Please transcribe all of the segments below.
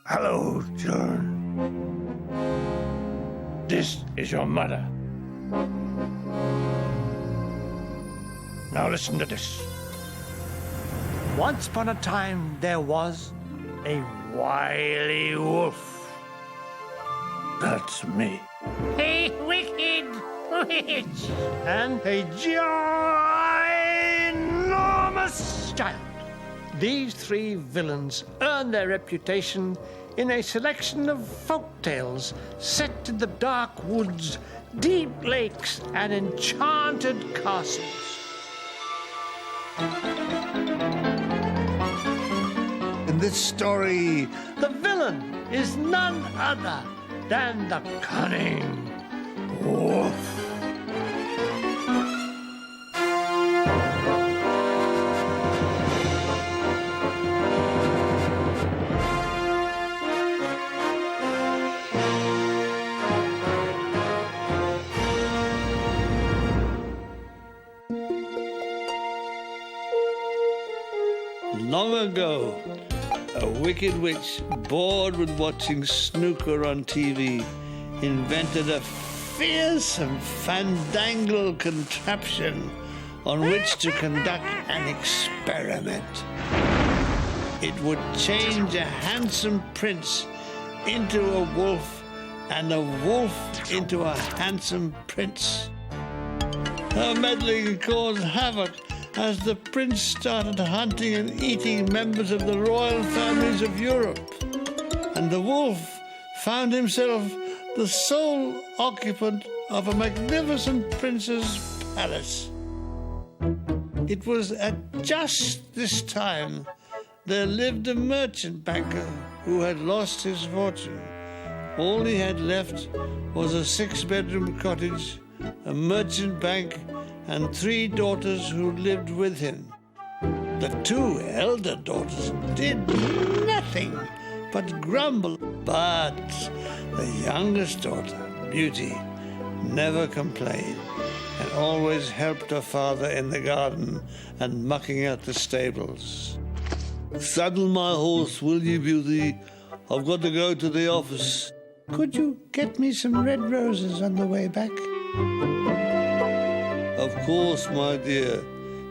Hello, John. This is your mother. Now listen to this. Once upon a time there was a wily wolf. That's me. A wicked witch. And a ginormous child. These three villains earn their reputation in a selection of folk tales set in the dark woods, deep lakes, and enchanted castles. In this story, the villain is none other than the cunning wolf. Long ago, a wicked witch, bored with watching snooker on TV, invented a fearsome fandangled contraption on which to conduct an experiment. It would change a handsome prince into a wolf and a wolf into a handsome prince. Her meddling caused havoc as the prince started hunting and eating members of the royal families of Europe, and the wolf found himself the sole occupant of a magnificent prince's palace. It was at just this time there lived a merchant banker who had lost his fortune. All he had left was a 6-bedroom cottage, a merchant bank, and 3 daughters who lived with him. The 2 elder daughters did nothing but grumble, but the youngest daughter, Beauty, never complained and always helped her father in the garden and mucking out the stables. "Saddle my horse, will you, Beauty? I've got to go to the office." Could you get me some red roses on the way back? "Of course, my dear,"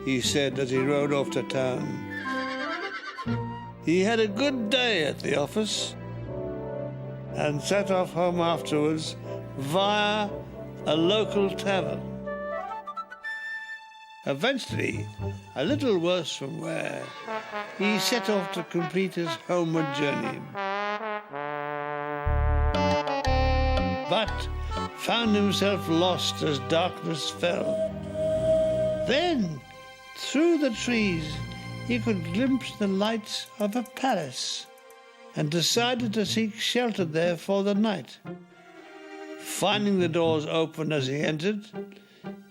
he said as he rode off to town. He had a good day at the office and set off home afterwards via a local tavern. Eventually, a little worse from where, he set off to complete his homeward journey, but found himself lost as darkness fell. Then, through the trees, he could glimpse the lights of a palace and decided to seek shelter there for the night. Finding the doors open as he entered,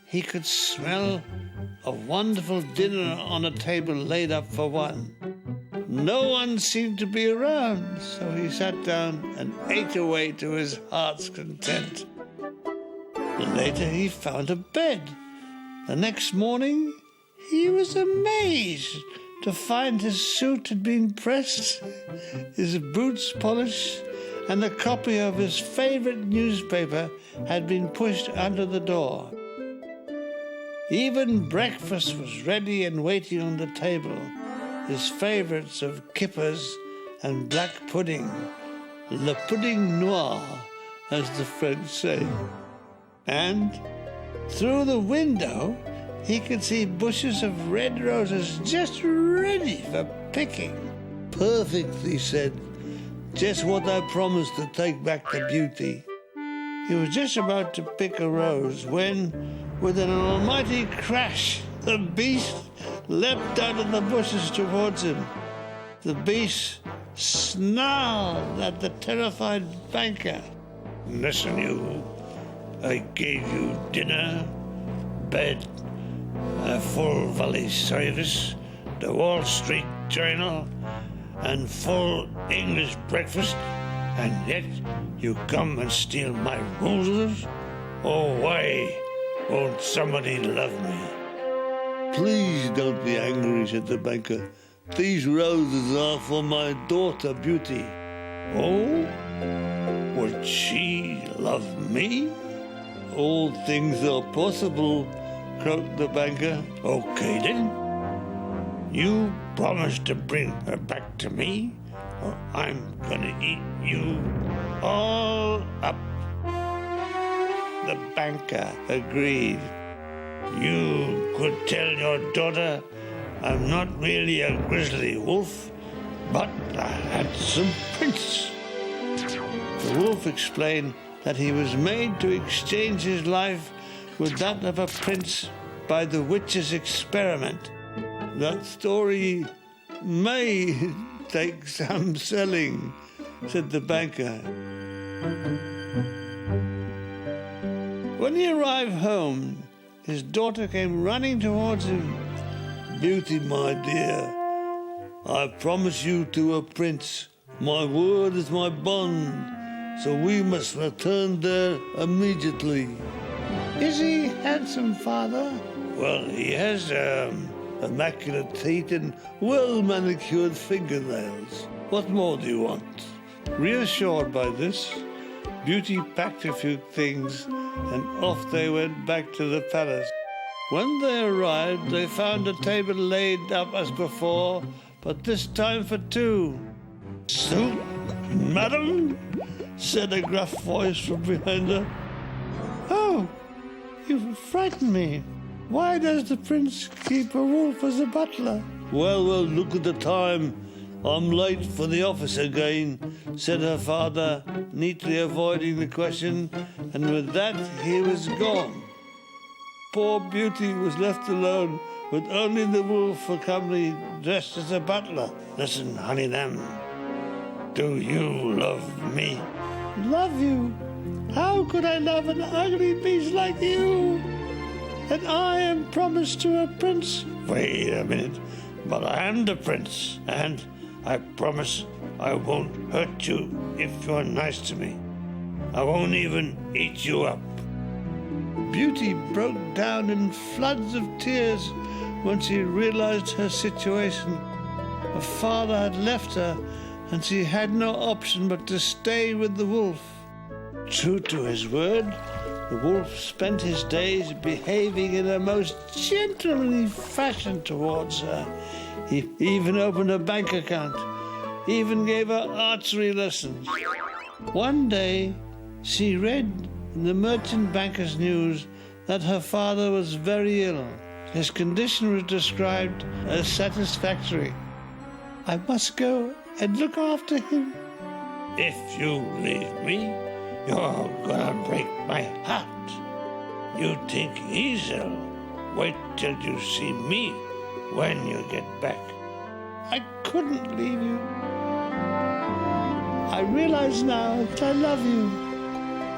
he could smell a wonderful dinner on a table laid up for one. No one seemed to be around, so he sat down and ate away to his heart's content. Later, he found a bed. The next morning, he was amazed to find his suit had been pressed, his boots polished, and a copy of his favorite newspaper had been pushed under the door. Even breakfast was ready and waiting on the table, his favorites of kippers and black pudding, le pudding noir, as the French say. And through the window, he could see bushes of red roses just ready for picking. "Perfect," he said. "Just what I promised to take back to Beauty." He was just about to pick a rose when, With an almighty crash, the beast leapt out of the bushes towards him. The beast snarled at the terrified banker. "Listen, you. I gave you dinner, bed, a full valley service, the Wall Street Journal, and full English breakfast, and yet you come and steal my roses? Oh, why won't somebody love me?" "Please don't be angry," said the banker. "These roses are for my daughter, Beauty." "Oh? Would she love me?" "All things are possible," croaked the banker. "Okay, then. You promise to bring her back to me, or I'm gonna eat you all up." The banker agreed. "You could tell your daughter I'm not really a grizzly wolf, but a handsome prince." The wolf explained that he was made to exchange his life with that of a prince by the witch's experiment. "That story may take some selling," said the banker. When he arrived home, his daughter came running towards him. "Beauty, my dear, I promise you to a prince. My word is my bond, so we must return there immediately." Is he handsome, Father? "Well, he has immaculate teeth and well-manicured fingernails. What more do you want?" Reassured by this, Beauty packed a few things and off they went back to the palace. When they arrived, they found a table laid up as before, but this time for two. "Soup, madam?" said a gruff voice from behind her. Oh, you've frightened me. Why does the prince keep a wolf as a butler?" Well, look at the time. I'm late for the office again," said her father, neatly avoiding the question, and with that he was gone. Poor Beauty was left alone with only the wolf for company, dressed as a butler. "Listen, honey lamb, do you love me?" Love you? How could I love an ugly beast like you? And I am promised to a prince. Wait a minute, but I am the prince, and I promise I won't hurt you if you're nice to me. I won't even eat you up. Beauty broke down in floods of tears when she realized her situation. Her father had left her, and she had no option but to stay with the wolf. True to his word, the wolf spent his days behaving in a most gentlemanly fashion towards her. He even opened a bank account, even gave her archery lessons. One day, she read in the merchant banker's news that her father was very ill. His condition was described as satisfactory. I must go and look after him. If you leave me, you're gonna break my heart. You think he's ill? Wait till you see me when you get back. I couldn't leave you. I realize now that I love you.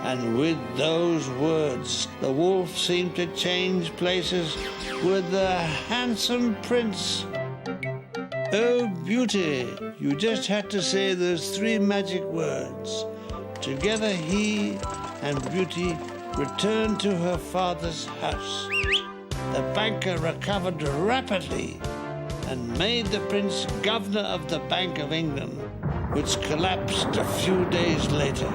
And with those words, the wolf seemed to change places with the handsome prince. Oh, Beauty, you just had to say those three magic words. Together he and Beauty returned to her father's house. The banker recovered rapidly and made the prince governor of the Bank of England, which collapsed a few days later.